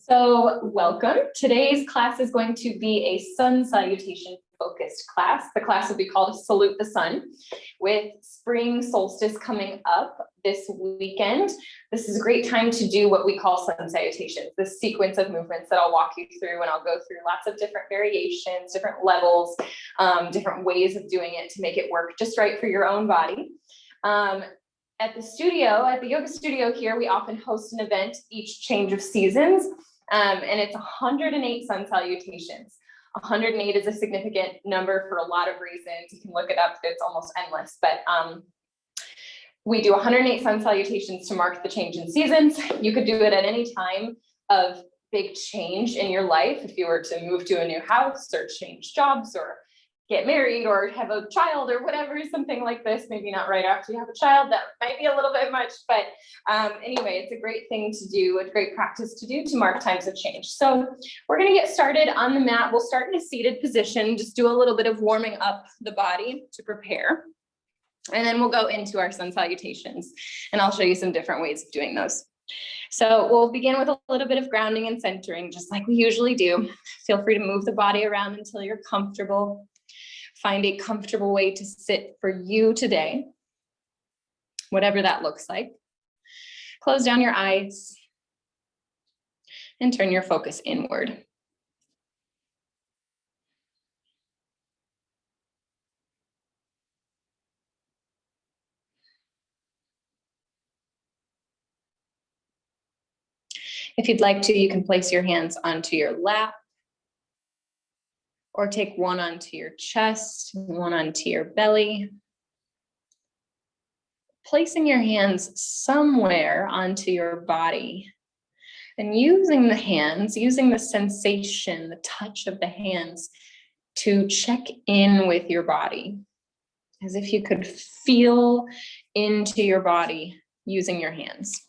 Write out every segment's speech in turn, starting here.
So welcome. Today's class is going to be a sun salutation focused class. The class will be called Salute the Sun. With spring solstice coming up this weekend, this is a great time to do what we call sun salutations, this sequence of movements that I'll walk you through, and I'll go through lots of different variations, different levels, different ways of doing it to make it work just right for your own body. At the yoga studio here, we often host an event each change of seasons. And it's 108 sun salutations. 108 is a significant number for a lot of reasons. You can look it up, it's almost endless, but we do 108 sun salutations to mark the change in seasons. You could do it at any time of big change in your life. If you were to move to a new house or change jobs or get married or have a child or whatever, something like this, maybe not right after you have a child, that might be a little bit much, but anyway, it's a great thing to do, a great practice to do to mark times of change. So we're going to get started on the mat. We'll start in a seated position, just do a little bit of warming up the body to prepare. And then we'll go into our sun salutations, and I'll show you some different ways of doing those. So we'll begin with a little bit of grounding and centering, just like we usually do. Feel free to move the body around until you're comfortable. Find a comfortable way to sit for you today, whatever that looks like. Close down your eyes and turn your focus inward. If you'd like to, you can place your hands onto your lap, or take one onto your chest, one onto your belly. Placing your hands somewhere onto your body and using the hands, using the sensation, the touch of the hands to check in with your body, as if you could feel into your body using your hands.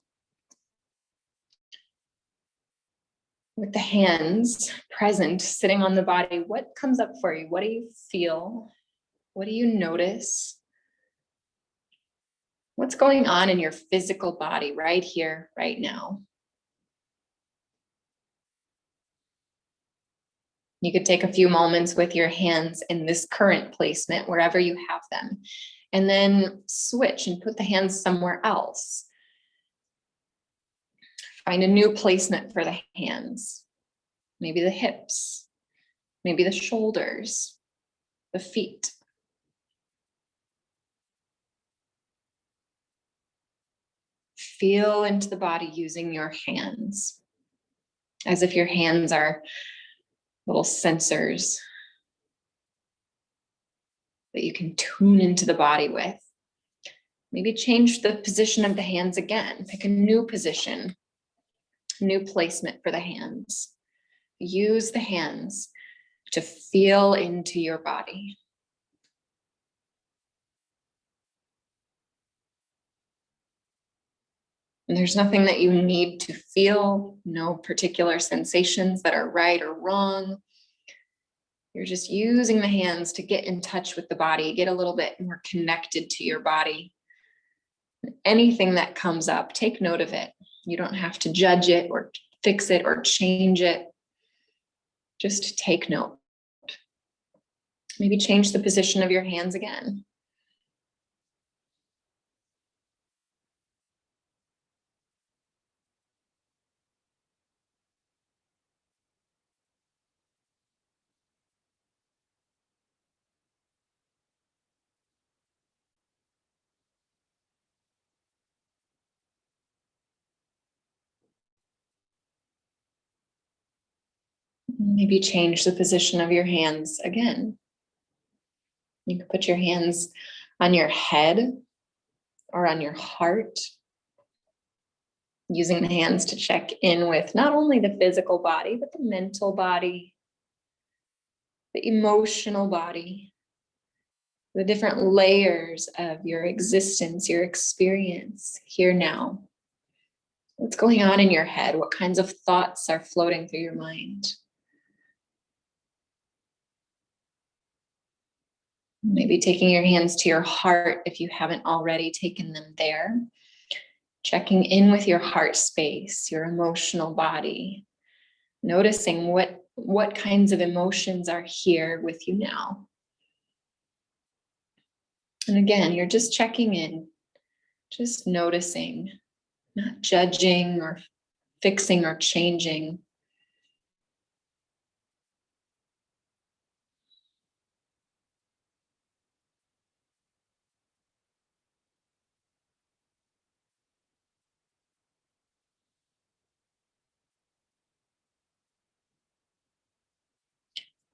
With the hands present, sitting on the body, what comes up for you? What do you feel? What do you notice? What's going on in your physical body right here, right now? You could take a few moments with your hands in this current placement, wherever you have them, and then switch and put the hands somewhere else. Find a new placement for the hands. Maybe the hips, maybe the shoulders, the feet. Feel into the body using your hands, as if your hands are little sensors that you can tune into the body with. Maybe change the position of the hands again. Pick a new position. New placement for the hands. Use the hands to feel into your body. And there's nothing that you need to feel, no particular sensations that are right or wrong. You're just using the hands to get in touch with the body, get a little bit more connected to your body. Anything that comes up, take note of it. You don't have to judge it or fix it or change it. Just take note. Maybe change the position of your hands again. Maybe change the position of your hands again. You can put your hands on your head or on your heart, using the hands to check in with not only the physical body, but the mental body, the emotional body, the different layers of your existence, your experience here now. What's going on in your head? What kinds of thoughts are floating through your mind? Maybe taking your hands to your heart if you haven't already taken them there. Checking in with your heart space, your emotional body, Noticing what kinds of emotions are here with you now. And again, you're just checking in, just noticing, not judging or fixing or changing.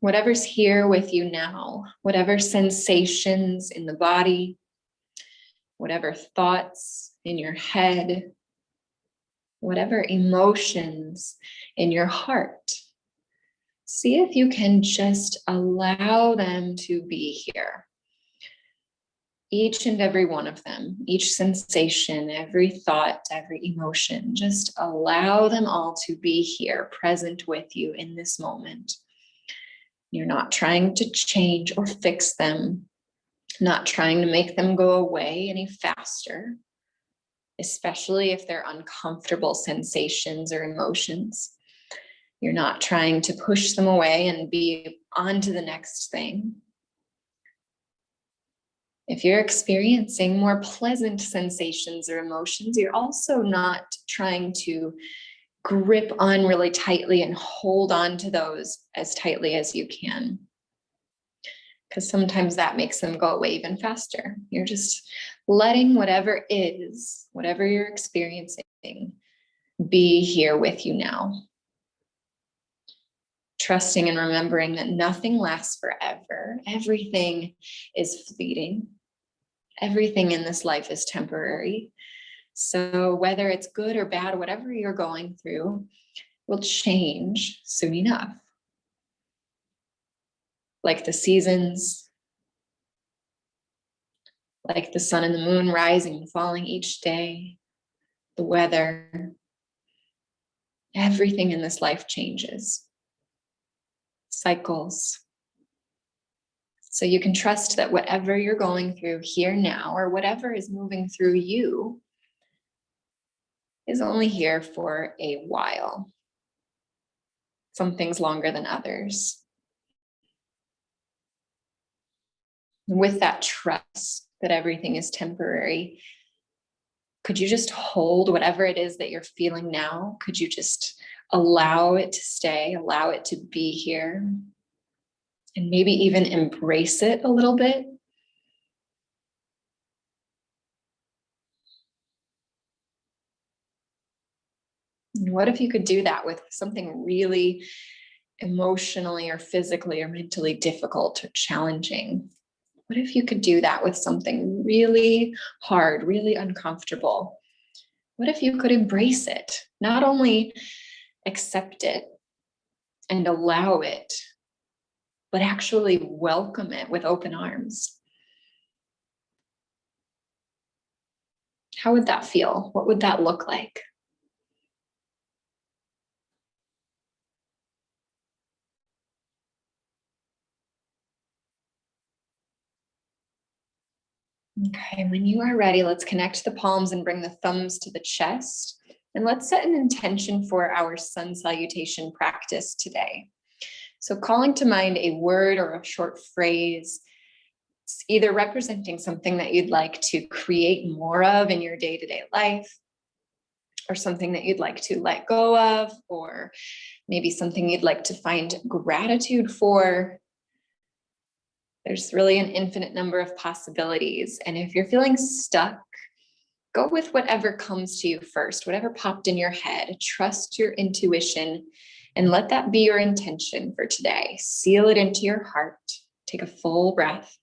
Whatever's here with you now, whatever sensations in the body, whatever thoughts in your head, whatever emotions in your heart, see if you can just allow them to be here. Each and every one of them, each sensation, every thought, every emotion, just allow them all to be here, present with you in this moment. You're not trying to change or fix them, not trying to make them go away any faster, especially if they're uncomfortable sensations or emotions. You're not trying to push them away and be on to the next thing. If you're experiencing more pleasant sensations or emotions, you're also not trying to grip on really tightly and hold on to those as tightly as you can, because sometimes that makes them go away even faster. You're just letting whatever is, whatever you're experiencing, be here with you now. Trusting and remembering that nothing lasts forever. Everything is fleeting. Everything in this life is temporary. So whether it's good or bad, whatever you're going through will change soon enough. Like the seasons, like the sun and the moon rising and falling each day, the weather, everything in this life changes. Cycles. So you can trust that whatever you're going through here now, or whatever is moving through you, is only here for a while. Some things longer than others. And with that trust that everything is temporary, could you just hold whatever it is that you're feeling now? Could you just allow it to stay, allow it to be here, and maybe even embrace it a little bit? And what if you could do that with something really emotionally or physically or mentally difficult or challenging? What if you could do that with something really hard, really uncomfortable? What if you could embrace it? Not only accept it and allow it, but actually welcome it with open arms. How would that feel? What would that look like? Okay, when you are ready, let's connect the palms and bring the thumbs to the chest. And let's set an intention for our sun salutation practice today. So calling to mind a word or a short phrase, either representing something that you'd like to create more of in your day-to-day life, or something that you'd like to let go of, or maybe something you'd like to find gratitude for. There's really an infinite number of possibilities. And if you're feeling stuck, go with whatever comes to you first, whatever popped in your head. Trust your intuition and let that be your intention for today. Seal it into your heart. Take a full breath.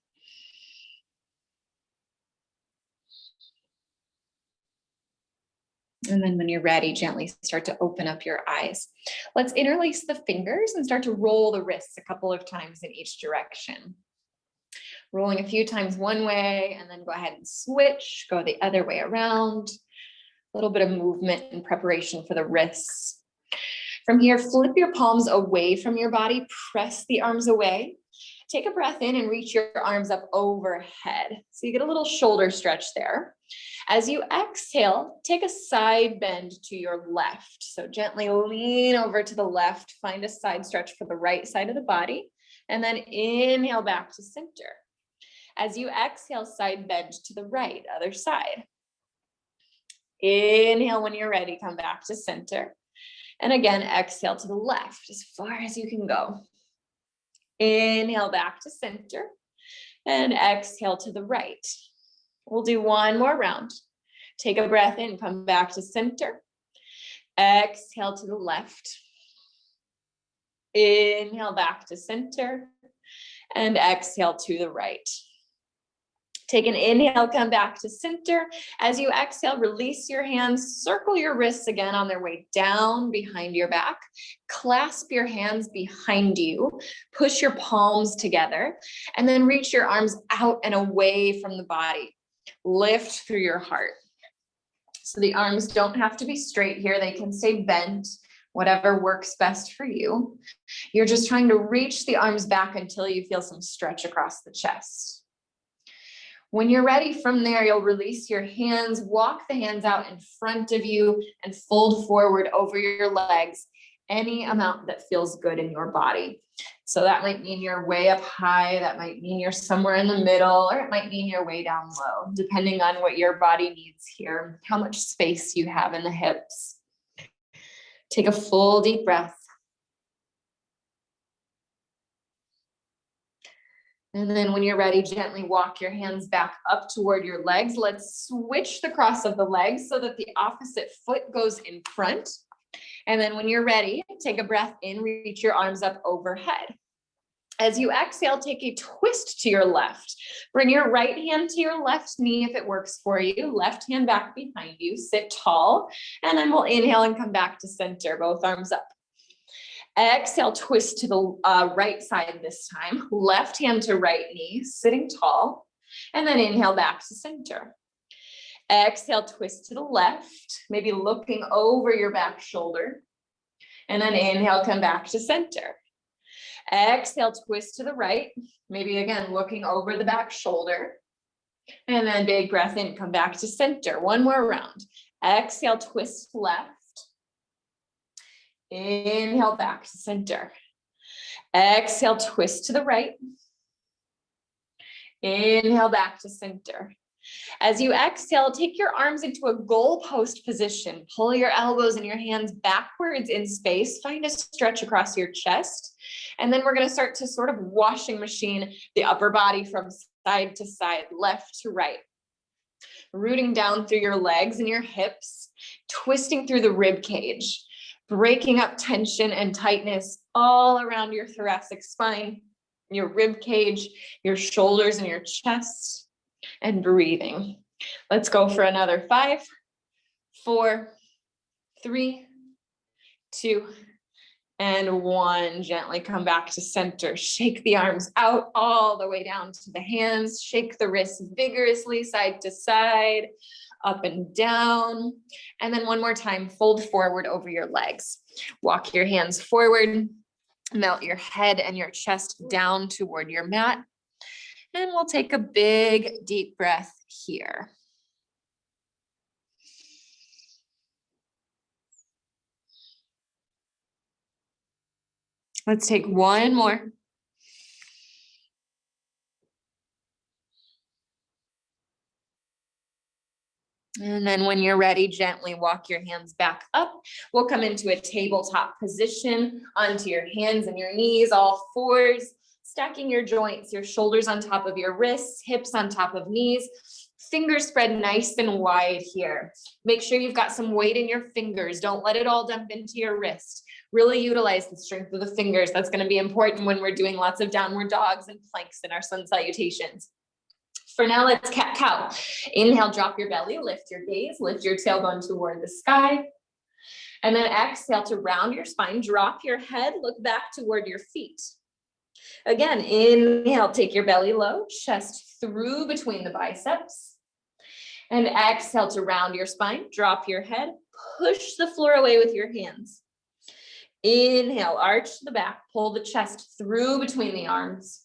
And then when you're ready, gently start to open up your eyes. Let's interlace the fingers and start to roll the wrists a couple of times in each direction. Rolling a few times one way, and then go ahead and switch, go the other way around. A little bit of movement in preparation for the wrists. From here, flip your palms away from your body, press the arms away. Take a breath in and reach your arms up overhead. So you get a little shoulder stretch there. As you exhale, take a side bend to your left. So gently lean over to the left, find a side stretch for the right side of the body, and then inhale back to center. As you exhale, side bend to the right, other side. Inhale when you're ready, come back to center. And again, exhale to the left as far as you can go. Inhale back to center and exhale to the right. We'll do one more round. Take a breath in, come back to center. Exhale to the left. Inhale back to center and exhale to the right. Take an inhale, come back to center. As you exhale, release your hands, circle your wrists again on their way down behind your back. Clasp your hands behind you, push your palms together, and then reach your arms out and away from the body. Lift through your heart. So the arms don't have to be straight here. They can stay bent, whatever works best for you. You're just trying to reach the arms back until you feel some stretch across the chest. When you're ready from there, you'll release your hands, walk the hands out in front of you and fold forward over your legs, any amount that feels good in your body. So that might mean you're way up high, that might mean you're somewhere in the middle, or it might mean you're way down low, depending on what your body needs here, how much space you have in the hips. Take a full deep breath. And then when you're ready, gently walk your hands back up toward your legs. Let's switch the cross of the legs so that the opposite foot goes in front. And then when you're ready, take a breath in, reach your arms up overhead. As you exhale, take a twist to your left. Bring your right hand to your left knee if it works for you. Left hand back behind you, sit tall, and then we'll inhale and come back to center, both arms up. Exhale, twist to the right side this time. Left hand to right knee, sitting tall. And then inhale back to center. Exhale, twist to the left, maybe looking over your back shoulder. And then inhale, come back to center. Exhale, twist to the right, maybe again, looking over the back shoulder. And then big breath in, come back to center. One more round. Exhale, twist left. Inhale back to center. Exhale, twist to the right. Inhale back to center. As you exhale, take your arms into a goalpost position. Pull your elbows and your hands backwards in space. Find a stretch across your chest. And then we're going to start to sort of washing machine the upper body from side to side, left to right. Rooting down through your legs and your hips, twisting through the rib cage. Breaking up tension and tightness all around your thoracic spine, your rib cage, your shoulders and your chest, and breathing. Let's go for another 5, 4, 3, 2, and 1. Gently come back to center. Shake the arms out all the way down to the hands. Shake the wrists vigorously side to side. Up and down. And then one more time, fold forward over your legs. Walk your hands forward, melt your head and your chest down toward your mat. And we'll take a big, deep breath here. Let's take one more. And then when you're ready, gently walk your hands back up. We'll come into a tabletop position onto your hands and your knees, all fours, stacking your joints, your shoulders on top of your wrists, hips on top of knees, fingers spread nice and wide here. Make sure you've got some weight in your fingers. Don't let it all dump into your wrist. Really utilize the strength of the fingers. That's going to be important when we're doing lots of downward dogs and planks in our sun salutations. For now, let's cat-cow. Inhale, drop your belly, lift your gaze, lift your tailbone toward the sky. And then exhale to round your spine, drop your head, look back toward your feet. Again, inhale, take your belly low, chest through between the biceps. And exhale to round your spine, drop your head, push the floor away with your hands. Inhale, arch the back, pull the chest through between the arms.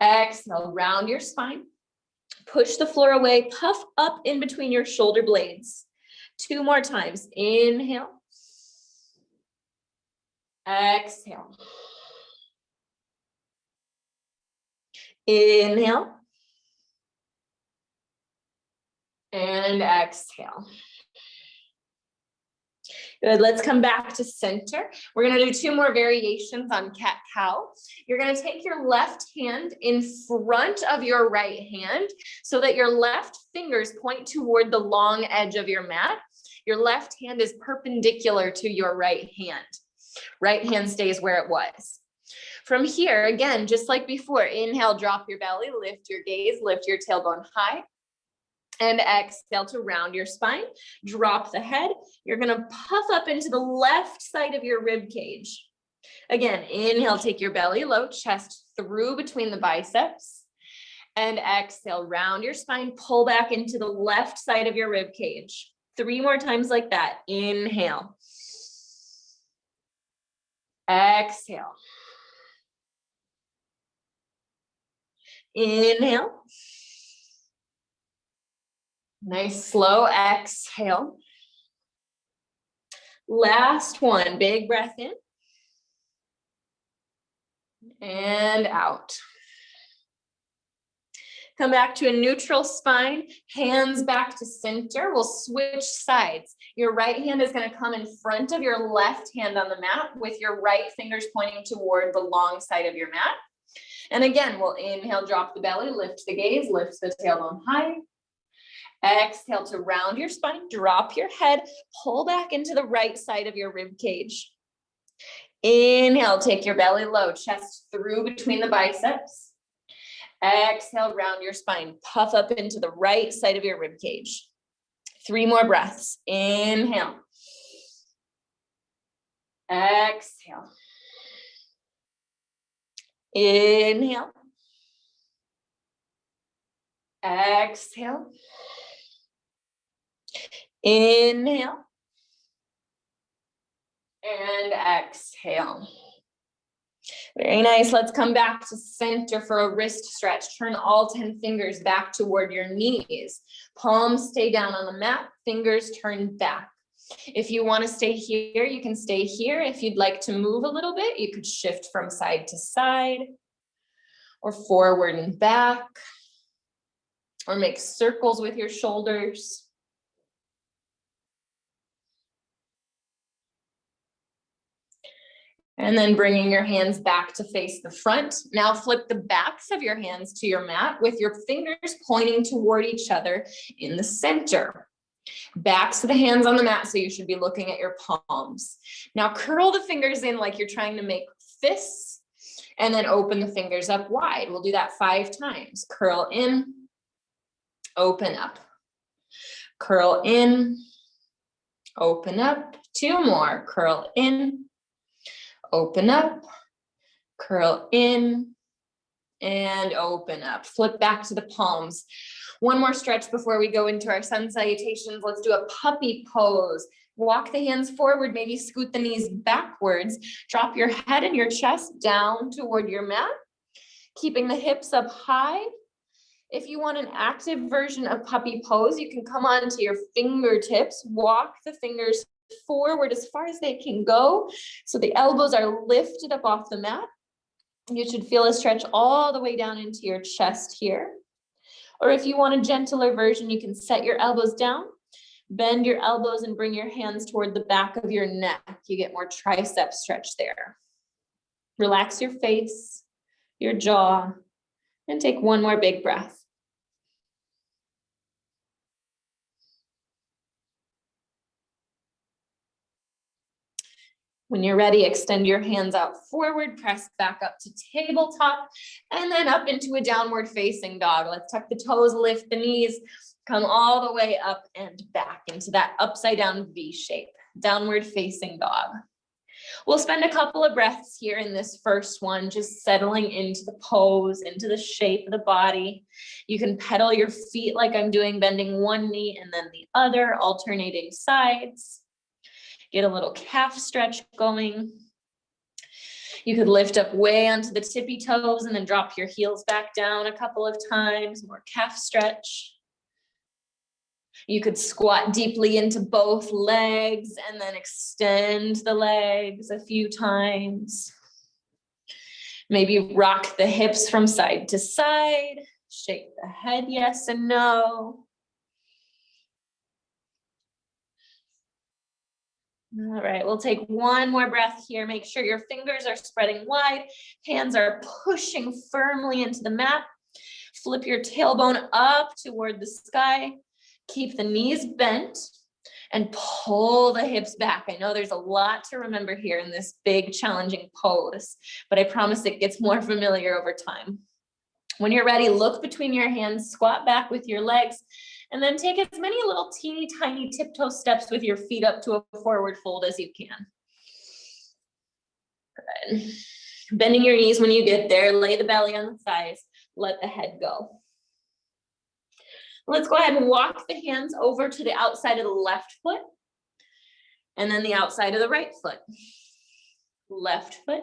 Exhale, round your spine. Push the floor away, puff up in between your shoulder blades. 2 more times. Inhale. Exhale. Inhale. And exhale. Good, let's come back to center. We're gonna do 2 more variations on cat-cow. You're gonna take your left hand in front of your right hand so that your left fingers point toward the long edge of your mat. Your left hand is perpendicular to your right hand. Right hand stays where it was. From here, again, just like before, inhale, drop your belly, lift your gaze, lift your tailbone high. And exhale to round your spine, drop the head. You're gonna puff up into the left side of your rib cage. Again, inhale, take your belly low, chest through between the biceps. And exhale, round your spine, pull back into the left side of your rib cage. 3 more times like that. Inhale. Exhale. Inhale. Nice slow exhale. Last one, big breath in. And out. Come back to a neutral spine, hands back to center. We'll switch sides. Your right hand is going to come in front of your left hand on the mat with your right fingers pointing toward the long side of your mat. And again, we'll inhale, drop the belly, lift the gaze, lift the tailbone high. Exhale to round your spine, drop your head, pull back into the right side of your rib cage. Inhale, take your belly low, chest through between the biceps. Exhale, round your spine, puff up into the right side of your rib cage. 3 more breaths. Inhale. Exhale. Inhale. Exhale. Inhale. And exhale. Very nice. Let's come back to center for a wrist stretch. Turn all 10 fingers back toward your knees. Palms stay down on the mat, fingers turn back. If you want to stay here, you can stay here. If you'd like to move a little bit, you could shift from side to side or forward and back, or make circles with your shoulders. And then bringing your hands back to face the front. Now flip the backs of your hands to your mat with your fingers pointing toward each other in the center. Backs of the hands on the mat, so you should be looking at your palms. Now curl the fingers in like you're trying to make fists, and then open the fingers up wide. We'll do that 5 times. Curl in, open up. Curl in, open up. 2 more. Curl in, open up, curl in, and open up. Flip back to the palms. 1 more stretch before we go into our sun salutations. Let's do a puppy pose. Walk the hands forward, maybe scoot the knees backwards. Drop your head and your chest down toward your mat, keeping the hips up high. If you want an active version of puppy pose, you can come onto your fingertips, walk the fingers forward as far as they can go. So the elbows are lifted up off the mat. You should feel a stretch all the way down into your chest here. Or if you want a gentler version, you can set your elbows down, bend your elbows and bring your hands toward the back of your neck. You get more tricep stretch there. Relax your face, your jaw, and take 1 more big breath. When you're ready, extend your hands out forward, press back up to tabletop, and then up into a downward facing dog. Let's tuck the toes, lift the knees, come all the way up and back into that upside down V shape, downward facing dog. We'll spend a couple of breaths here in this first one, just settling into the pose, into the shape of the body. You can pedal your feet like I'm doing, bending 1 knee and then the other, alternating sides. Get a little calf stretch going. You could lift up way onto the tippy toes and then drop your heels back down a couple of times, more calf stretch. You could squat deeply into both legs and then extend the legs a few times. Maybe rock the hips from side to side, shake the head yes and no. All right, we'll take one more breath here. Make sure your fingers are spreading wide, hands are pushing firmly into the mat. Flip your tailbone up toward the sky. Keep the knees bent and pull the hips back. I know there's a lot to remember here in this big, challenging pose, but I promise it gets more familiar over time. When you're ready, look between your hands, squat back with your legs, and then take as many little teeny tiny tiptoe steps with your feet up to a forward fold as you can. Good. Bending your knees when you get there, lay the belly on the thighs, let the head go. Let's go ahead and walk the hands over to the outside of the left foot, and then the outside of the right foot. Left foot,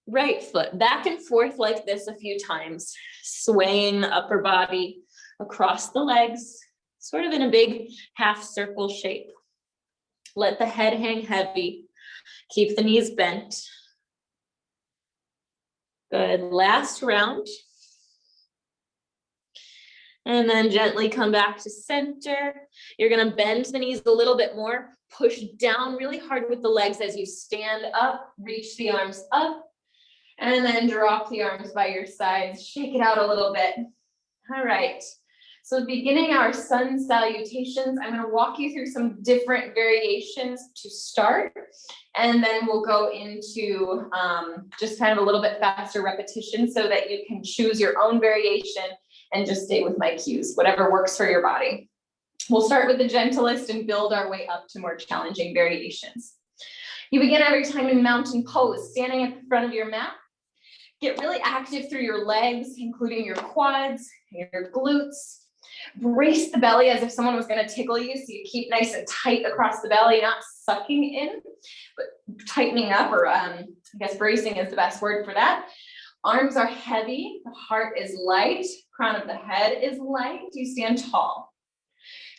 right foot, back and forth like this a few times, swaying the upper body across the legs, sort of in a big half circle shape. Let the head hang heavy. Keep the knees bent. Good, last round. And then gently come back to center. You're gonna bend the knees a little bit more, push down really hard with the legs as you stand up, reach the arms up, and then drop the arms by your sides, shake it out a little bit. All right, so beginning our sun salutations, I'm gonna walk you through some different variations to start, and then we'll go into just kind of a little bit faster repetition so that you can choose your own variation and just stay with my cues, whatever works for your body. We'll start with the gentlest and build our way up to more challenging variations. You begin every time in mountain pose, standing at the front of your mat. Get really active through your legs, including your quads, your glutes. Brace the belly as if someone was gonna tickle you, so you keep nice and tight across the belly, not sucking in, but tightening up, or I guess bracing is the best word for that. Arms are heavy, the heart is light, crown of the head is light, you stand tall.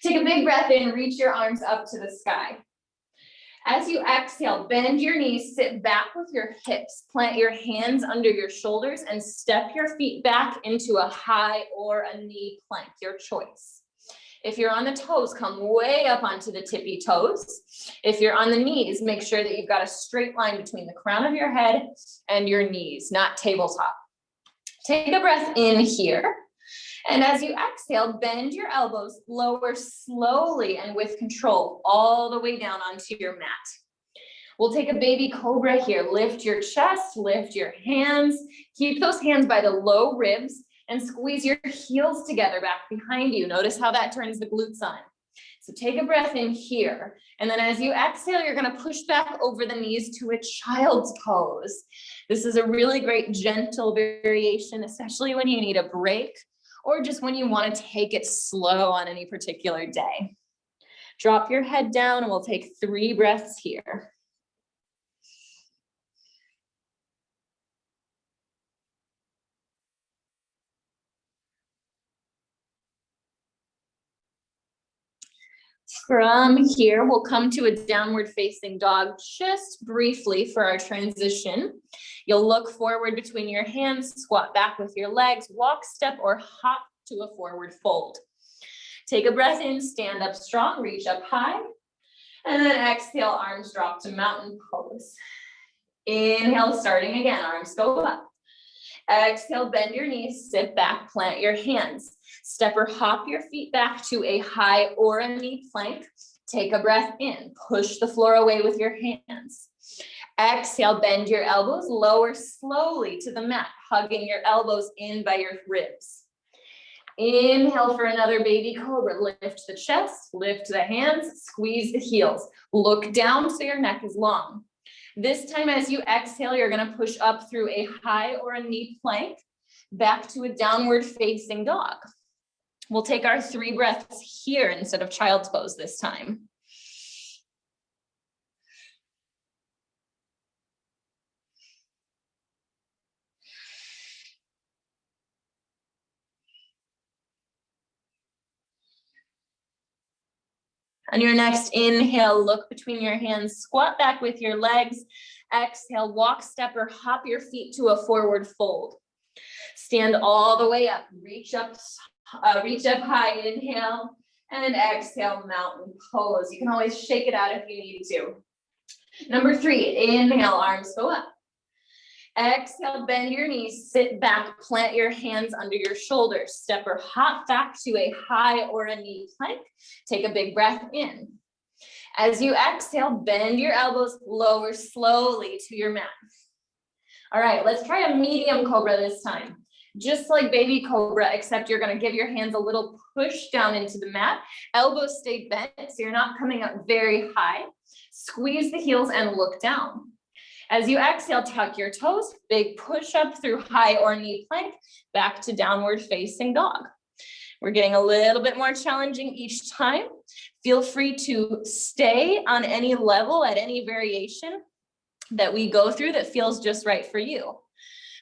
Take a big breath in, reach your arms up to the sky. As you exhale, bend your knees, sit back with your hips, plant your hands under your shoulders, and step your feet back into a high or a knee plank, your choice. If you're on the toes, come way up onto the tippy toes. If you're on the knees, make sure that you've got a straight line between the crown of your head and your knees, not tabletop. Take a breath in here. And as you exhale, bend your elbows, lower slowly and with control all the way down onto your mat. We'll take a baby cobra here. Lift your chest, lift your hands. Keep those hands by the low ribs and squeeze your heels together back behind you. Notice how that turns the glutes on. So take a breath in here. And then as you exhale, you're gonna push back over the knees to a child's pose. This is a really great gentle variation, especially when you need a break or just when you wanna take it slow on any particular day. Drop your head down and we'll take 3 breaths here. From here, we'll come to a downward facing dog just briefly for our transition. You'll look forward between your hands, squat back with your legs, walk, step, or hop to a forward fold. Take a breath in, stand up strong, reach up high, and then exhale, arms drop to mountain pose. Inhale, starting again, arms go up. Exhale, bend your knees, sit back, plant your hands. Step or hop your feet back to a high or a knee plank. Take a breath in, push the floor away with your hands. Exhale, bend your elbows, lower slowly to the mat, hugging your elbows in by your ribs. Inhale for another baby cobra. Lift the chest, lift the hands, squeeze the heels. Look down so your neck is long. This time as you exhale, you're gonna push up through a high or a knee plank, back to a downward facing dog. We'll take our 3 breaths here instead of child's pose this time. On your next inhale, look between your hands, squat back with your legs. Exhale, walk, step, or hop your feet to a forward fold. Stand all the way up, reach up high, inhale, and exhale, mountain pose. You can always shake it out if you need to. Number 3, inhale, arms go up. Exhale, bend your knees, sit back, plant your hands under your shoulders, step or hop back to a high or a knee plank. Take a big breath in. As you exhale, bend your elbows, lower slowly to your mat. All right, let's try a medium cobra this time. Just like baby cobra, except you're gonna give your hands a little push down into the mat. Elbows stay bent, so you're not coming up very high. Squeeze the heels and look down. As you exhale, tuck your toes, big push up through high or knee plank, back to downward facing dog. We're getting a little bit more challenging each time. Feel free to stay on any level at any variation that we go through that feels just right for you.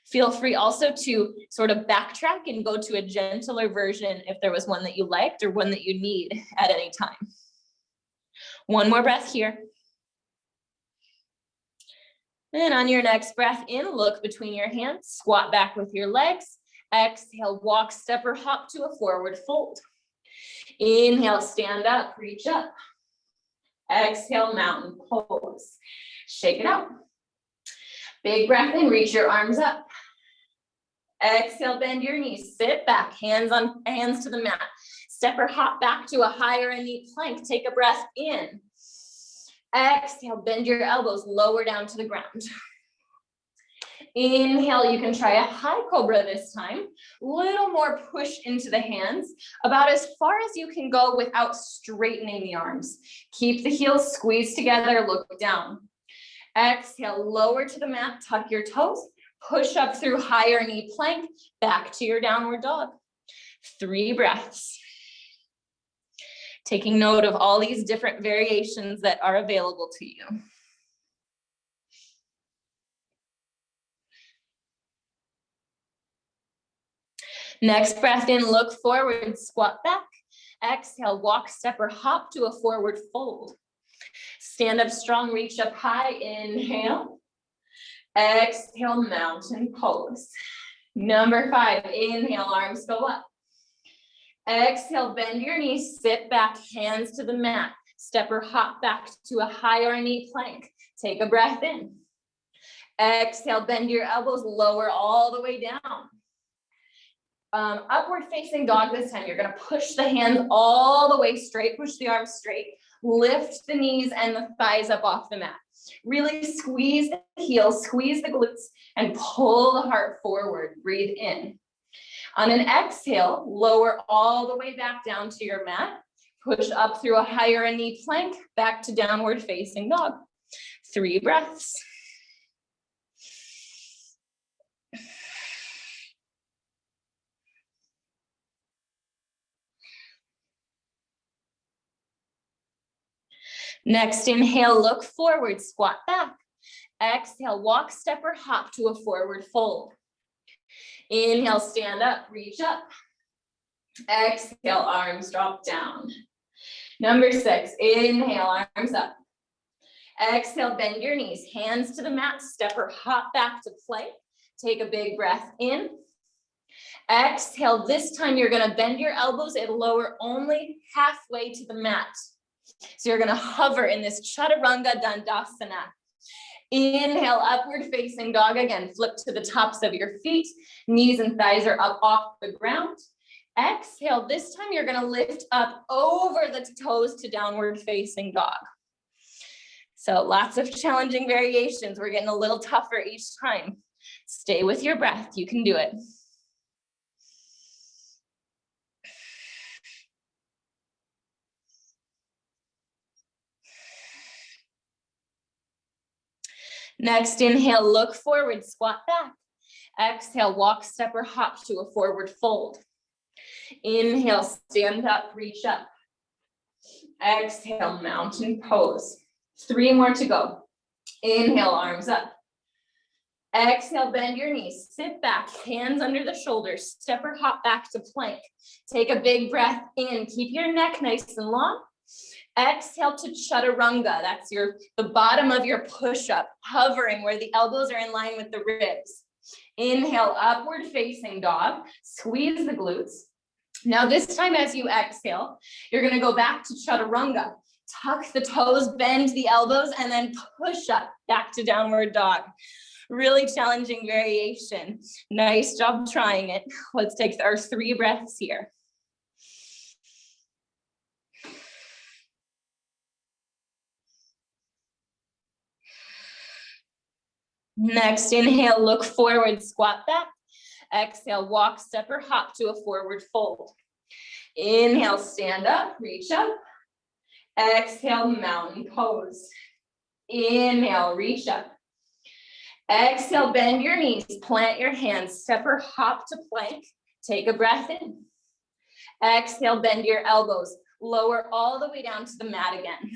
Feel free also to sort of backtrack and go to a gentler version if there was one that you liked or one that you need at any time. One more breath here. And on your next breath in, look between your hands, squat back with your legs. Exhale, walk, step, or hop to a forward fold. Inhale, stand up, reach up. Exhale, mountain pose. Shake it out. Big breath in, reach your arms up. Exhale, bend your knees, sit back, hands to the mat. Step or hop back to a high or a knee plank. Take a breath in. Exhale, bend your elbows, lower down to the ground. Inhale, you can try a high cobra this time. Little more push into the hands, about as far as you can go without straightening the arms. Keep the heels squeezed together, look down. Exhale, lower to the mat, tuck your toes, push up through higher knee plank, back to your downward dog. 3 breaths. Taking note of all these different variations that are available to you. Next breath in, look forward, squat back. Exhale, walk, step, or hop to a forward fold. Stand up strong, reach up high, inhale. Exhale, mountain pose. Number 5, inhale, arms go up. Exhale, bend your knees, sit back, hands to the mat. Step or hop back to a high or knee plank. Take a breath in. Exhale, bend your elbows, lower all the way down. Upward facing dog this time. You're gonna push the hands all the way straight, push the arms straight, lift the knees and the thighs up off the mat. Really squeeze the heels, squeeze the glutes, and pull the heart forward. Breathe in. On an exhale, lower all the way back down to your mat. Push up through a higher knee plank, back to downward facing dog. 3 breaths. Next, inhale, look forward, squat back. Exhale, walk, step, or hop to a forward fold. Inhale, stand up, reach up. Exhale, arms drop down. Number 6, inhale, arms up. Exhale, bend your knees, hands to the mat, step or hop back to plank. Take a big breath in. Exhale, this time you're gonna bend your elbows and lower only halfway to the mat. So you're gonna hover in this Chaturanga Dandasana. Inhale, upward facing dog again. Flip to the tops of your feet. Knees and thighs are up off the ground. Exhale, this time you're gonna lift up over the toes to downward facing dog. So lots of challenging variations. We're getting a little tougher each time. Stay with your breath, you can do it. Next, inhale, look forward, squat back. Exhale, walk, step, or hop to a forward fold. Inhale, stand up, reach up. Exhale, mountain pose. 3 more to go. Inhale, arms up. Exhale, bend your knees, sit back, hands under the shoulders, step or hop back to plank. Take a big breath in, keep your neck nice and long. Exhale to chaturanga. That's the bottom of your push-up, hovering where the elbows are in line with the ribs. Inhale, upward facing dog. Squeeze the glutes. Now this time as you exhale, you're gonna go back to chaturanga. Tuck the toes, bend the elbows, and then push up back to downward dog. Really challenging variation. Nice job trying it. Let's take our 3 breaths here. Next, inhale, look forward, squat back. Exhale, walk, step, or hop to a forward fold. Inhale, stand up, reach up. Exhale, mountain pose. Inhale, reach up. Exhale, bend your knees, plant your hands, step or hop to plank. Take a breath in. Exhale, bend your elbows, lower all the way down to the mat again.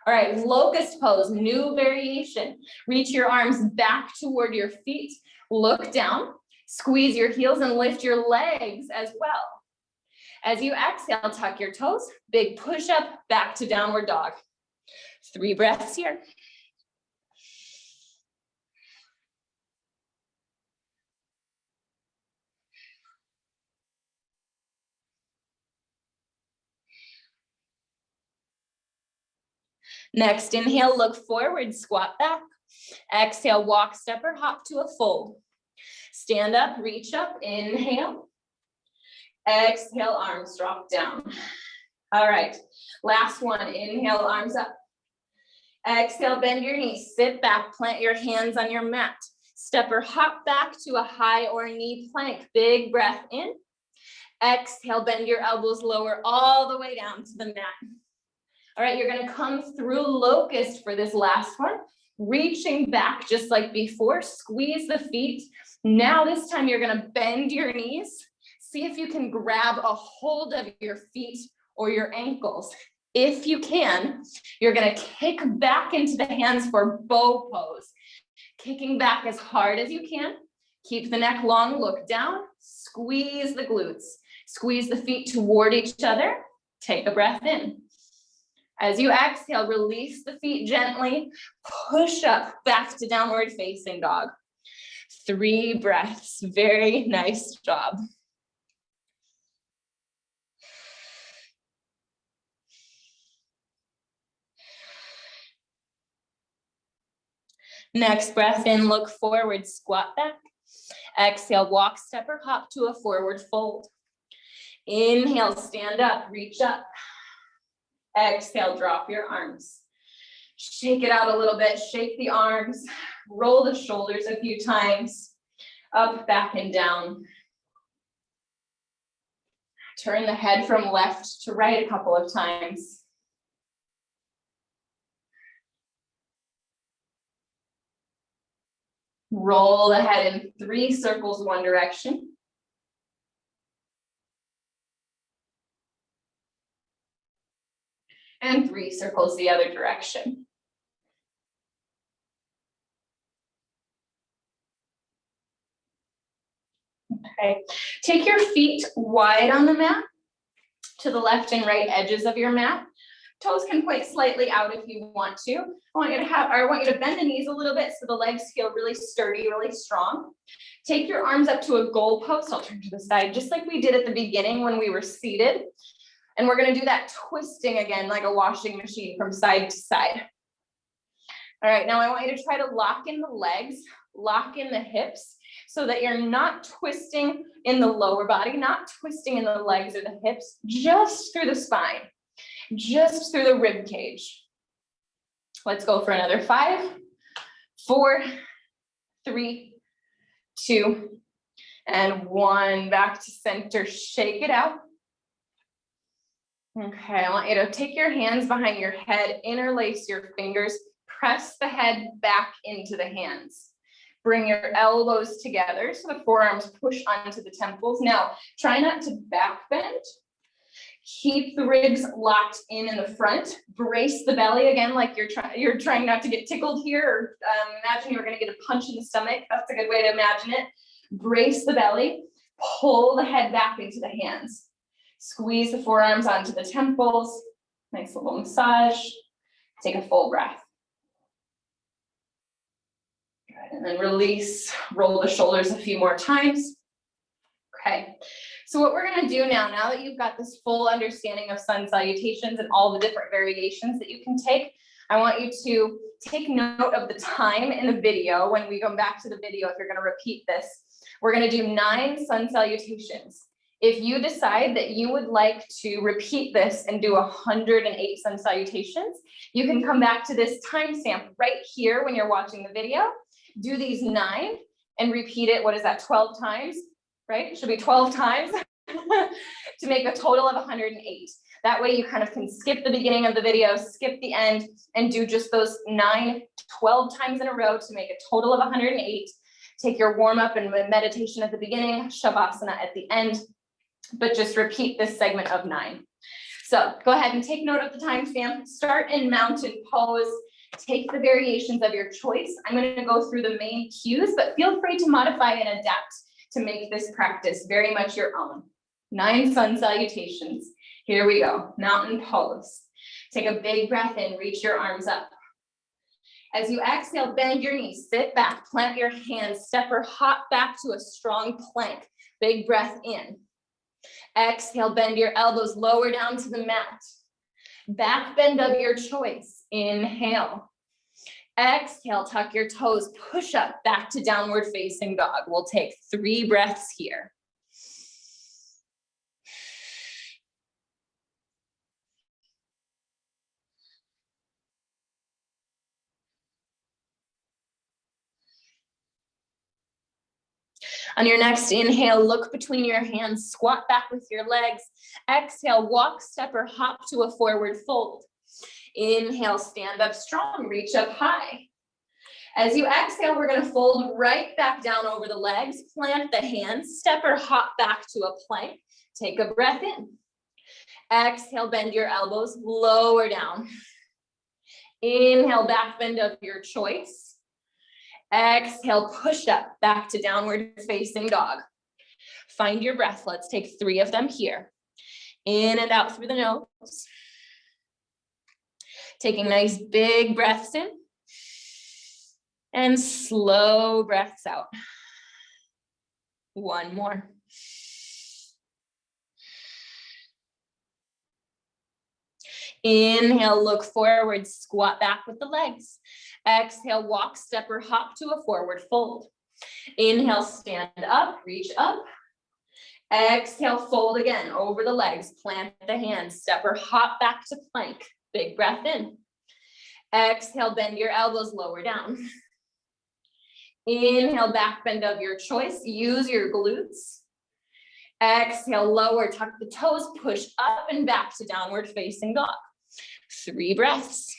All right, locust pose, new variation. Reach your arms back toward your feet, look down, squeeze your heels and lift your legs as well. As you exhale, tuck your toes, big push up, back to downward dog. 3 breaths here. Next, inhale, look forward, squat back. Exhale, walk, step, or hop to a fold. Stand up, reach up, inhale. Exhale, arms drop down. All right, last one, inhale, arms up. Exhale, bend your knees, sit back, plant your hands on your mat. Step or hop back to a high or knee plank. Big breath in. Exhale, bend your elbows lower all the way down to the mat. All right, you're gonna come through locust for this last one. Reaching back just like before, squeeze the feet. Now this time you're gonna bend your knees. See if you can grab a hold of your feet or your ankles. If you can, you're gonna kick back into the hands for bow pose. Kicking back as hard as you can. Keep the neck long, look down, squeeze the glutes. Squeeze the feet toward each other. Take a breath in. As you exhale, release the feet gently, push up back to downward facing dog. 3 breaths, very nice job. Next breath in, look forward, squat back. Exhale, walk, step, or hop to a forward fold. Inhale, stand up, reach up. Exhale, drop your arms. Shake it out a little bit, shake the arms, roll the shoulders a few times, up, back, and down. Turn the head from left to right a couple of times. Roll the head in 3 circles one direction. And 3 circles the other direction. Okay, take your feet wide on the mat to the left and right edges of your mat. Toes can point slightly out if you want to. I want you to bend the knees a little bit so the legs feel really sturdy, really strong. Take your arms up to a goal post. I'll turn to the side, just like we did at the beginning when we were seated. And we're gonna do that twisting again, like a washing machine from side to side. All right, now I want you to try to lock in the legs, lock in the hips, so that you're not twisting in the lower body, not twisting in the legs or the hips, just through the spine, just through the rib cage. Let's go for another 5, 4, 3, 2, and 1. Back to center, shake it out. Okay, I want you to take your hands behind your head, interlace your fingers, press the head back into the hands. Bring your elbows together so the forearms push onto the temples. Now, try not to back bend. Keep the ribs locked in the front. Brace the belly again, like you're trying not to get tickled here, or imagine you're gonna get a punch in the stomach. That's a good way to imagine it. Brace the belly, pull the head back into the hands. Squeeze the forearms onto the temples Nice little massage. Take a full breath. Good, and then release, roll the shoulders a few more times. Okay, so what we're gonna do now that you've got this full understanding of sun salutations and all the different variations that you can take, I want you to take note of the time in the video. When we go back to the video, if you're gonna repeat this, we're gonna do 9 sun salutations. If you decide that you would like to repeat this and do 108 sun salutations, you can come back to this timestamp right here when you're watching the video, do these 9 and repeat it, what is that, 12 times, right? It should be 12 times to make a total of 108. That way you kind of can skip the beginning of the video, skip the end, and do just those 9, 12 times in a row to make a total of 108. Take your warm up and meditation at the beginning, Shavasana at the end, but just repeat this segment of 9. So go ahead and take note of the timestamp. Start in mountain pose. Take the variations of your choice. I'm going to go through the main cues, but feel free to modify and adapt to make this practice very much your own. 9 sun salutations. Here we go. Mountain pose. Take a big breath in, reach your arms up. As you exhale, bend your knees, sit back, plant your hands, step or hop back to a strong plank. Big breath in. Exhale, bend your elbows, lower down to the mat. Back bend of your choice. Inhale. Exhale, tuck your toes, push up back to downward facing dog. We'll take 3 breaths here. On your next inhale, look between your hands, squat back with your legs. Exhale, walk, step, or hop to a forward fold. Inhale, stand up strong, reach up high. As you exhale, we're gonna fold right back down over the legs, plant the hands, step or hop back to a plank. Take a breath in. Exhale, bend your elbows, lower down. Inhale, back bend of your choice. Exhale, push up back to downward facing dog. Find your breath. Let's take 3 of them here. In and out through the nose. Taking nice big breaths in. And slow breaths out. 1 more. Inhale, look forward, squat back with the legs. Exhale, walk, step, or hop to a forward fold. Inhale, stand up, reach up. Exhale, fold again over the legs, plant the hands, step or hop back to plank. Big breath in. Exhale, bend your elbows, lower down. Inhale, back bend of your choice, use your glutes. Exhale, lower, tuck the toes, push up and back to downward facing dog. 3 breaths.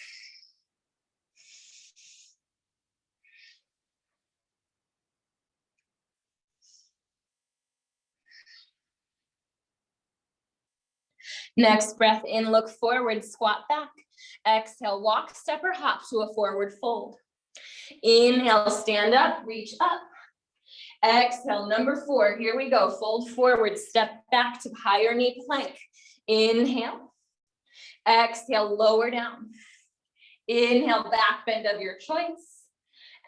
Next breath in, look forward, squat back. Exhale, walk, step, or hop to a forward fold. Inhale, stand up, reach up. Exhale, number 4, here we go. Fold forward, step back to higher knee plank. Inhale. Exhale, lower down. Inhale, back bend of your choice.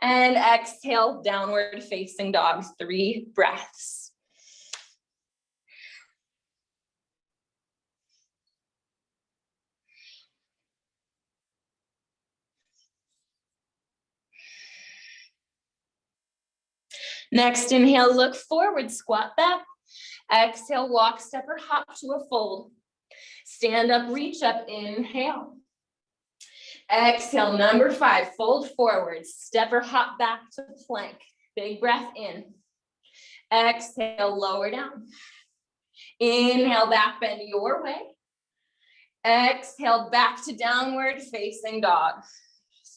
And exhale, downward facing dog. 3 breaths. Next inhale, look forward, squat back. Exhale, walk, step, or hop to a fold. Stand up, reach up, inhale. Exhale, number 5, fold forward, step or hop back to plank. Big breath in. Exhale, lower down. Inhale, back bend your way. Exhale, back to downward facing dog.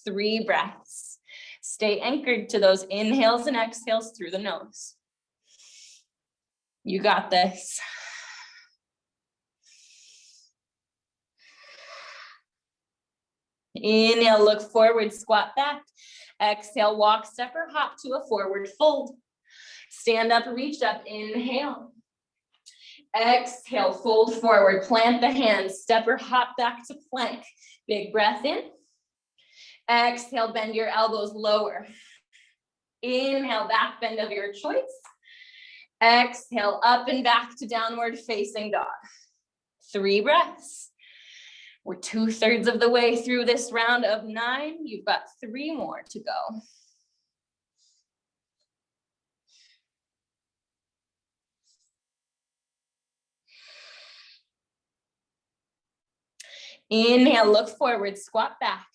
3 breaths. Stay anchored to those inhales and exhales through the nose. You got this. Inhale, look forward, squat back. Exhale, walk, step, or hop to a forward fold. Stand up, reach up, inhale. Exhale, fold forward, plant the hands, step or hop back to plank. Big breath in. Exhale, bend your elbows lower. Inhale, back bend of your choice. Exhale, up and back to downward facing dog. 3 breaths. We're 2/3 of the way through this round of 9. You've got 3 more to go. Inhale, look forward, squat back.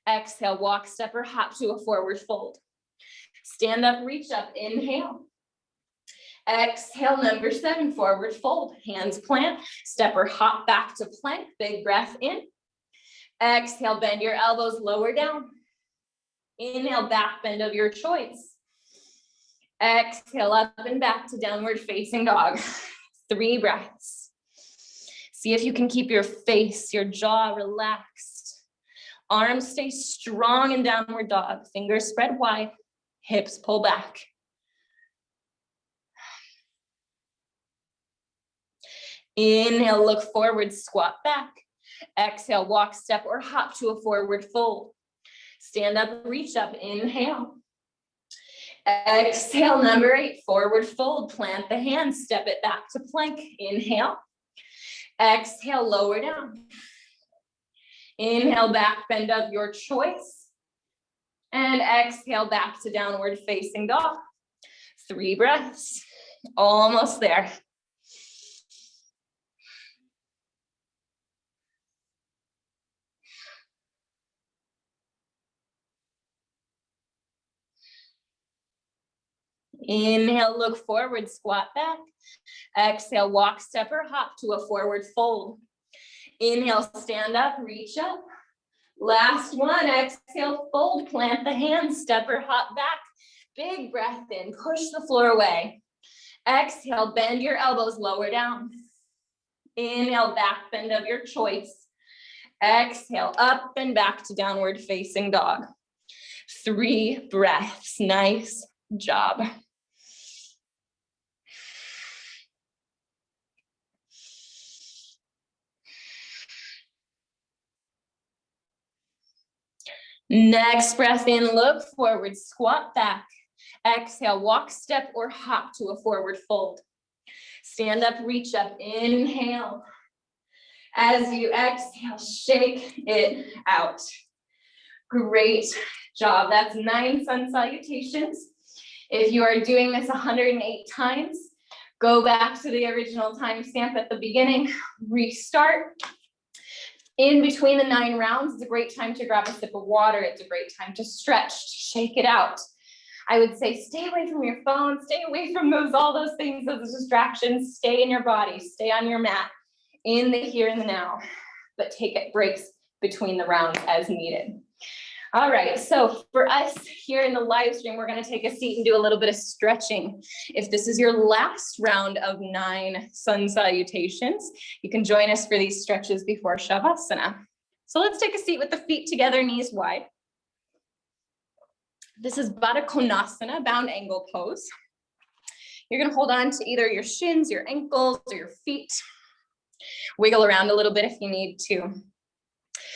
Exhale, walk, step, or hop to a forward fold. Stand up, reach up, inhale. Exhale, number 7, forward fold. Hands plant, step or hop back to plank. Big breath in. Exhale, bend your elbows lower down. Inhale, back bend of your choice. Exhale, up and back to downward facing dog. 3 breaths. See if you can keep your face, your jaw relaxed. Arms stay strong in downward dog. Fingers spread wide, hips pull back. Inhale, look forward, squat back. Exhale, walk, step, or hop to a forward fold. Stand up, reach up, inhale. Exhale, number 8, forward fold. Plant the hands, step it back to plank. Inhale. Exhale, lower down. Inhale, back bend of your choice. And exhale, back to downward facing dog. 3 breaths. Almost there. Inhale, look forward, squat back. Exhale, walk, step, or hop to a forward fold. Inhale, stand up, reach up. Last one, exhale, fold, plant the hands, step or hop back. Big breath in, push the floor away. Exhale, bend your elbows lower down. Inhale, back bend of your choice. Exhale, up and back to downward facing dog. 3 breaths, nice job. Next breath in, look forward, squat back. Exhale, walk, step, or hop to a forward fold. Stand up, reach up, inhale. As you exhale, shake it out. Great job. That's 9 sun salutations. If you are doing this 108 times, go back to the original timestamp at the beginning, restart. In between the 9 rounds, it's a great time to grab a sip of water. It's a great time to stretch, shake it out. I would say stay away from your phone, stay away from all those things, those distractions, stay in your body, stay on your mat, in the here and the now, but take breaks between the rounds as needed. All right, so for us here in the live stream, we're gonna take a seat and do a little bit of stretching. If this is your last round of 9 sun salutations, you can join us for these stretches before Shavasana. So let's take a seat with the feet together, knees wide. This is Baddha Konasana, bound angle pose. You're gonna hold on to either your shins, your ankles, or your feet. Wiggle around a little bit if you need to.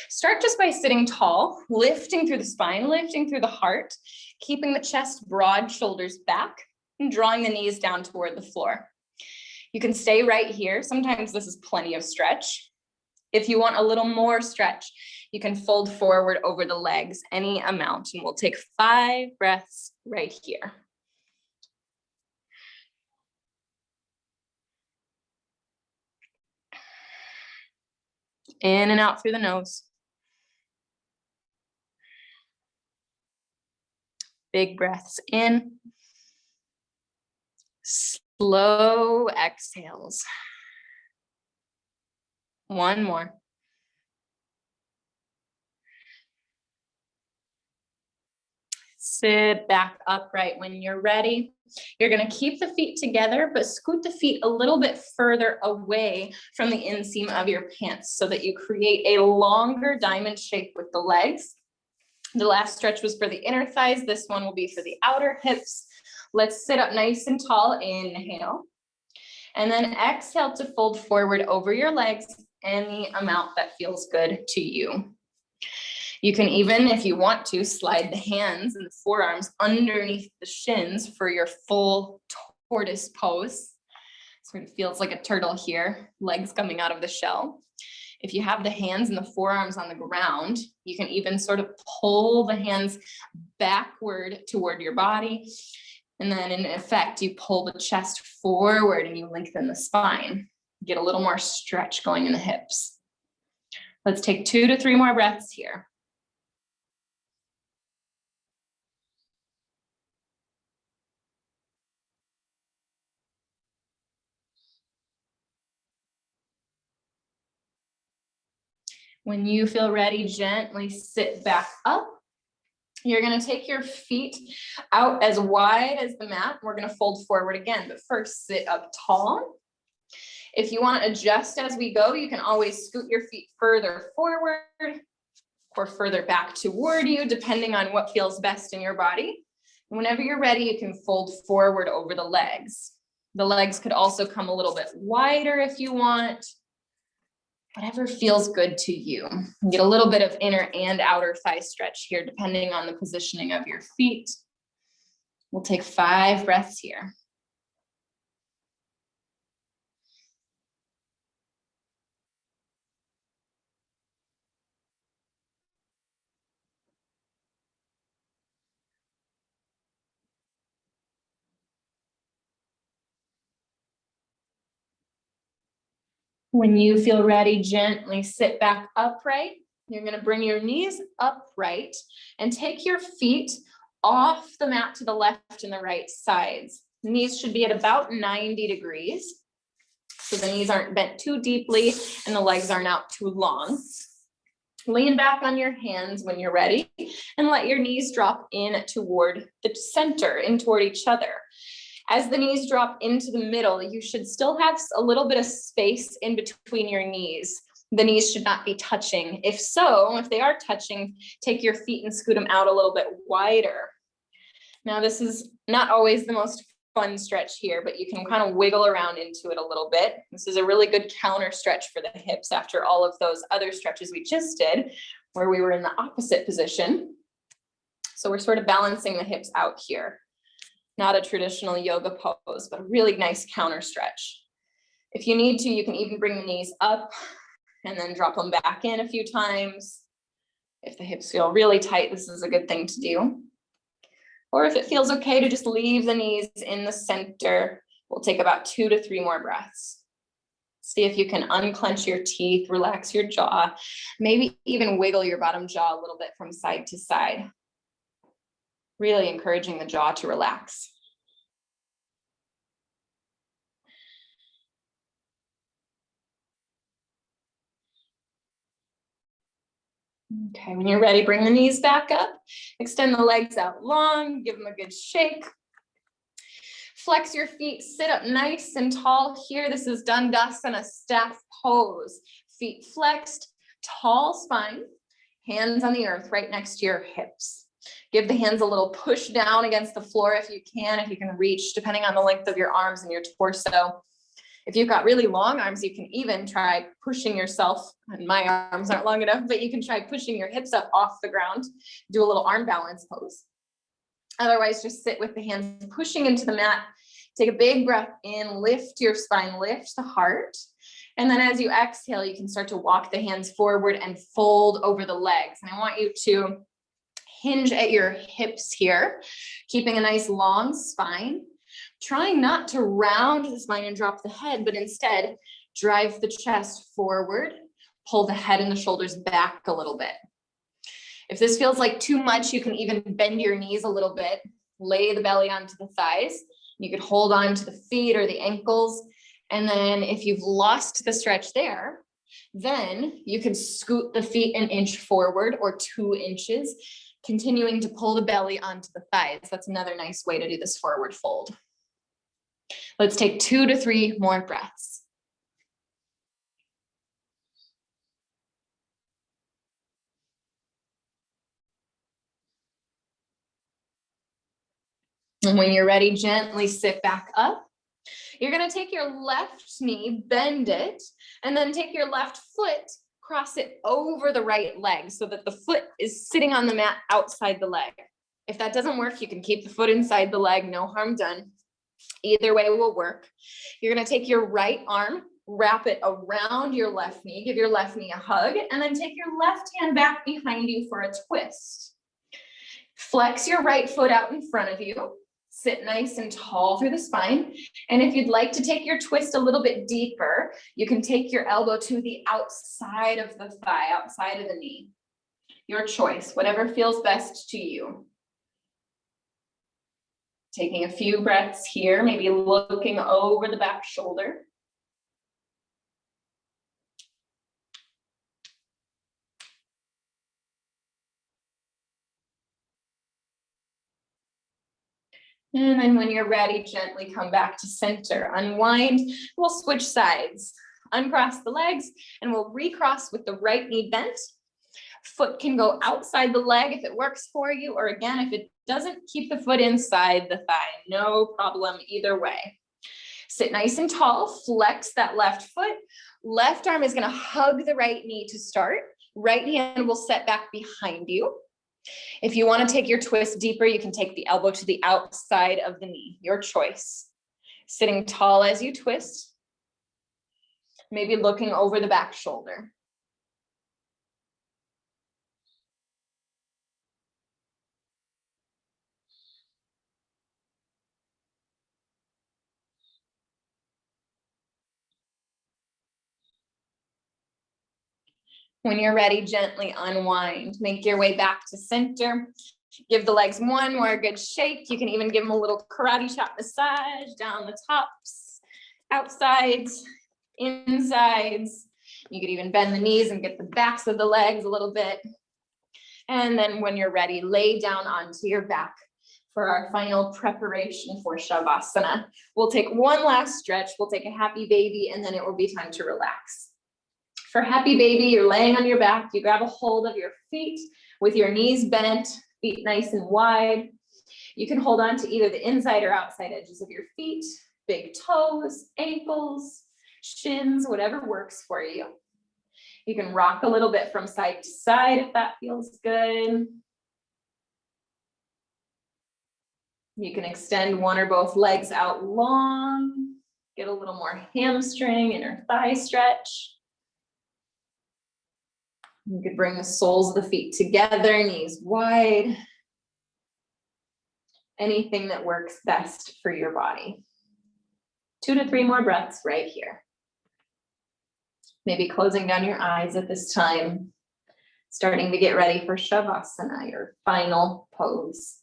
Start just by sitting tall, lifting through the spine, lifting through the heart, keeping the chest broad, shoulders back, and drawing the knees down toward the floor. You can stay right here. Sometimes this is plenty of stretch. If you want a little more stretch, you can fold forward over the legs, any amount, and we'll take 5 breaths right here. In and out through the nose. Big breaths in. Slow exhales. 1 more. Sit back upright when you're ready. You're going to keep the feet together, but scoot the feet a little bit further away from the inseam of your pants so that you create a longer diamond shape with the legs. The last stretch was for the inner thighs. This one will be for the outer hips. Let's sit up nice and tall. Inhale. And then exhale to fold forward over your legs any amount that feels good to you. You can even, if you want to, slide the hands and the forearms underneath the shins for your full tortoise pose. Sort of feels like a turtle here, legs coming out of the shell. If you have the hands and the forearms on the ground, you can even sort of pull the hands backward toward your body. And then in effect, you pull the chest forward and you lengthen the spine. Get a little more stretch going in the hips. Let's take 2 to 3 more breaths here. When you feel ready, gently sit back up. You're going to take your feet out as wide as the mat. We're going to fold forward again, but first sit up tall. If you want to adjust as we go, you can always scoot your feet further forward or further back toward you, depending on what feels best in your body. And whenever you're ready, you can fold forward over the legs. The legs could also come a little bit wider if you want. Whatever feels good to you. Get a little bit of inner and outer thigh stretch here, depending on the positioning of your feet. We'll take 5 breaths here. When you feel ready, gently sit back upright. You're going to bring your knees upright and take your feet off the mat to the left and the right sides. Knees should be at about 90 degrees. So the knees aren't bent too deeply and the legs aren't out too long. Lean back on your hands when you're ready and let your knees drop in toward the center, in toward each other. As the knees drop into the middle, you should still have a little bit of space in between your knees. The knees should not be touching. If so, if they are touching, take your feet and scoot them out a little bit wider. Now, this is not always the most fun stretch here, but you can kind of wiggle around into it a little bit. This is a really good counter stretch for the hips after all of those other stretches we just did, where we were in the opposite position. So we're sort of balancing the hips out here. Not a traditional yoga pose, but a really nice counter stretch. If you need to, you can even bring the knees up and then drop them back in a few times. If the hips feel really tight, this is a good thing to do. Or if it feels okay to just leave the knees in the center, we'll take about 2 to 3 more breaths. See if you can unclench your teeth, relax your jaw, maybe even wiggle your bottom jaw a little bit from side to side. Really encouraging the jaw to relax. Okay, when you're ready, bring the knees back up, extend the legs out long, give them a good shake. Flex your feet, sit up nice and tall here. This is Dandasana staff pose. Feet flexed, tall spine, hands on the earth right next to your hips. Give the hands a little push down against the floor if you can reach, depending on the length of your arms and your torso. If you've got really long arms, you can even try pushing yourself, and my arms aren't long enough, but you can try pushing your hips up off the ground, do a little arm balance pose. Otherwise, just sit with the hands pushing into the mat. Take a big breath in, lift your spine, lift the heart. And then as you exhale, you can start to walk the hands forward and fold over the legs. And I want you to hinge at your hips here, keeping a nice long spine. Trying not to round the spine and drop the head, but instead drive the chest forward, pull the head and the shoulders back a little bit. If this feels like too much, you can even bend your knees a little bit, lay the belly onto the thighs. You could hold on to the feet or the ankles. And then if you've lost the stretch there, then you can scoot the feet an inch forward or 2 inches, continuing to pull the belly onto the thighs. That's another nice way to do this forward fold. Let's take 2 to 3 more breaths. And when you're ready, gently sit back up. You're gonna take your left knee, bend it, and then take your left foot, cross it over the right leg so that the foot is sitting on the mat outside the leg. If that doesn't work, you can keep the foot inside the leg, no harm done. Either way will work. You're gonna take your right arm, wrap it around your left knee, give your left knee a hug, and then take your left hand back behind you for a twist. Flex your right foot out in front of you. Sit nice and tall through the spine. And if you'd like to take your twist a little bit deeper, you can take your elbow to the outside of the thigh, outside of the knee. Your choice, whatever feels best to you. Taking a few breaths here, maybe looking over the back shoulder. And then when you're ready, gently come back to center, unwind. We'll switch sides, uncross the legs, and we'll recross with the right knee bent. Foot can go outside the leg if it works for you, or again, if it doesn't, keep the foot inside the thigh, no problem either way. Sit nice and tall, flex that left foot. Left arm is gonna hug the right knee to start. Right hand will set back behind you. If you want to take your twist deeper, you can take the elbow to the outside of the knee, your choice. Sitting tall as you twist, maybe looking over the back shoulder. When you're ready, gently unwind. Make your way back to center. Give the legs one more good shake. You can even give them a little karate chop massage down the tops, outsides, insides. You could even bend the knees and get the backs of the legs a little bit. And then when you're ready, lay down onto your back for our final preparation for Shavasana. We'll take one last stretch. We'll take a happy baby, and then it will be time to relax. For happy baby, you're laying on your back. You grab a hold of your feet with your knees bent, feet nice and wide. You can hold on to either the inside or outside edges of your feet, big toes, ankles, shins, whatever works for you. You can rock a little bit from side to side if that feels good. You can extend one or both legs out long, get a little more hamstring, inner thigh stretch. You could bring the soles of the feet together, knees wide. Anything that works best for your body. 2 to 3 more breaths right here. Maybe closing down your eyes at this time, starting to get ready for Shavasana, your final pose.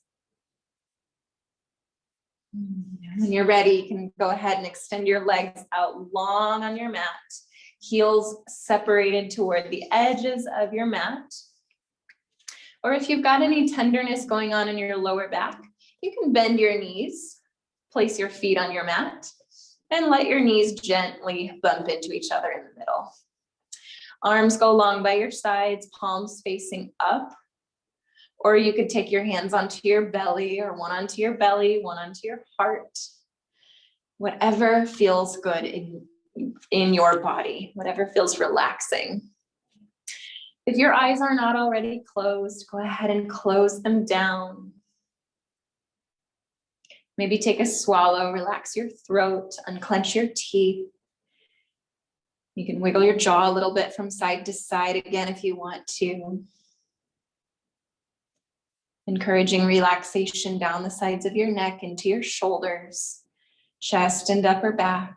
When you're ready, you can go ahead and extend your legs out long on your mat. Heels separated toward the edges of your mat. Or if you've got any tenderness going on in your lower back, you can bend your knees, place your feet on your mat, and let your knees gently bump into each other in the middle. Arms go long by your sides, palms facing up. Or you could take your hands onto your belly, or one onto your belly, one onto your heart. Whatever feels good in your body, whatever feels relaxing. If your eyes are not already closed, go ahead and close them down. Maybe take a swallow, relax your throat, unclench your teeth. You can wiggle your jaw a little bit from side to side again if you want to. Encouraging relaxation down the sides of your neck into your shoulders, chest and upper back,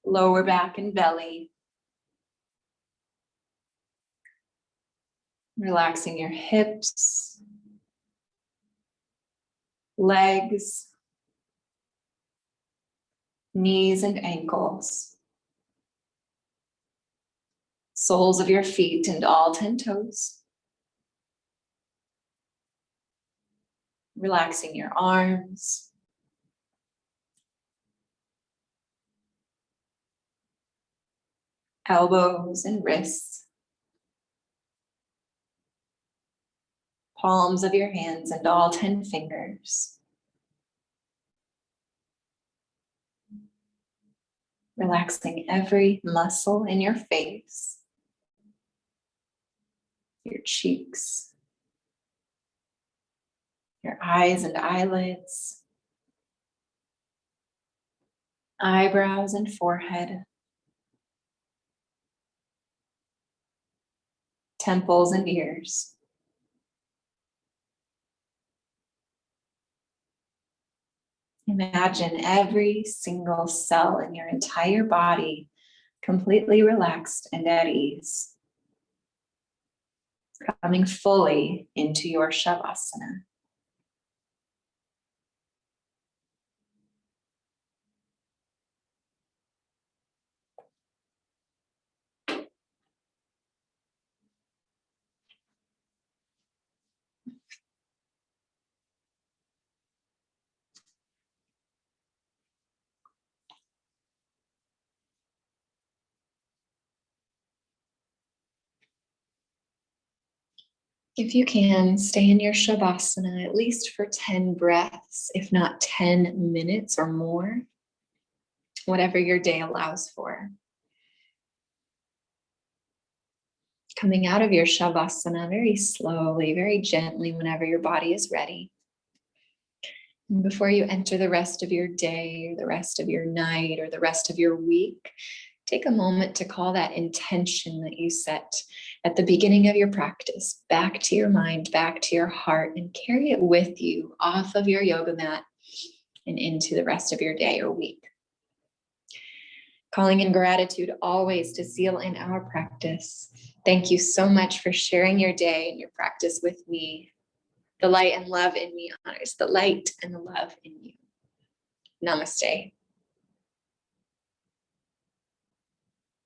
lower back and belly. Relaxing your hips, legs, knees and ankles, soles of your feet and all 10 toes. Relaxing your arms, elbows and wrists, palms of your hands and all 10 fingers. Relaxing every muscle in your face, your cheeks, your eyes and eyelids, eyebrows and forehead, temples and ears. Imagine every single cell in your entire body completely relaxed and at ease, coming fully into your Shavasana. If you can, stay in your Shavasana at least for 10 breaths, if not 10 minutes or more, whatever your day allows for. Coming out of your Shavasana very slowly, very gently, whenever your body is ready. And before you enter the rest of your day, or the rest of your night, or the rest of your week, take a moment to call that intention that you set at the beginning of your practice back to your mind, back to your heart, and carry it with you off of your yoga mat and into the rest of your day or week. Calling in gratitude always to seal in our practice. Thank you so much for sharing your day and your practice with me. The light and love in me honors the light and the love in you. Namaste.